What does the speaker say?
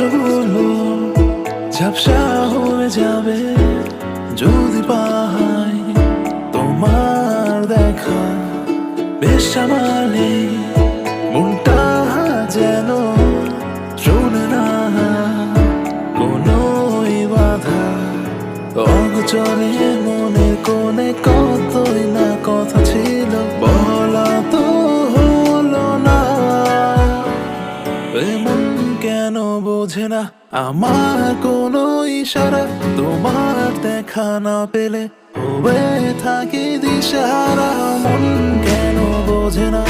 কষ্টগুলো ঝাপসা হয়ে যাবে যদি পাই তোমার দেখা। বেশ সামালে মনটা যেন শোনে না কোনোই বাধা। অগোচরে মনের কোণে কতই না কথা ছিল, বলা তো হলো না। এমন কেন বোঝে না আমার কোনো ইশারা, তোমার দেখা না পেলে হয়ে থাকি দিশাহারা। মন কেন বোঝে না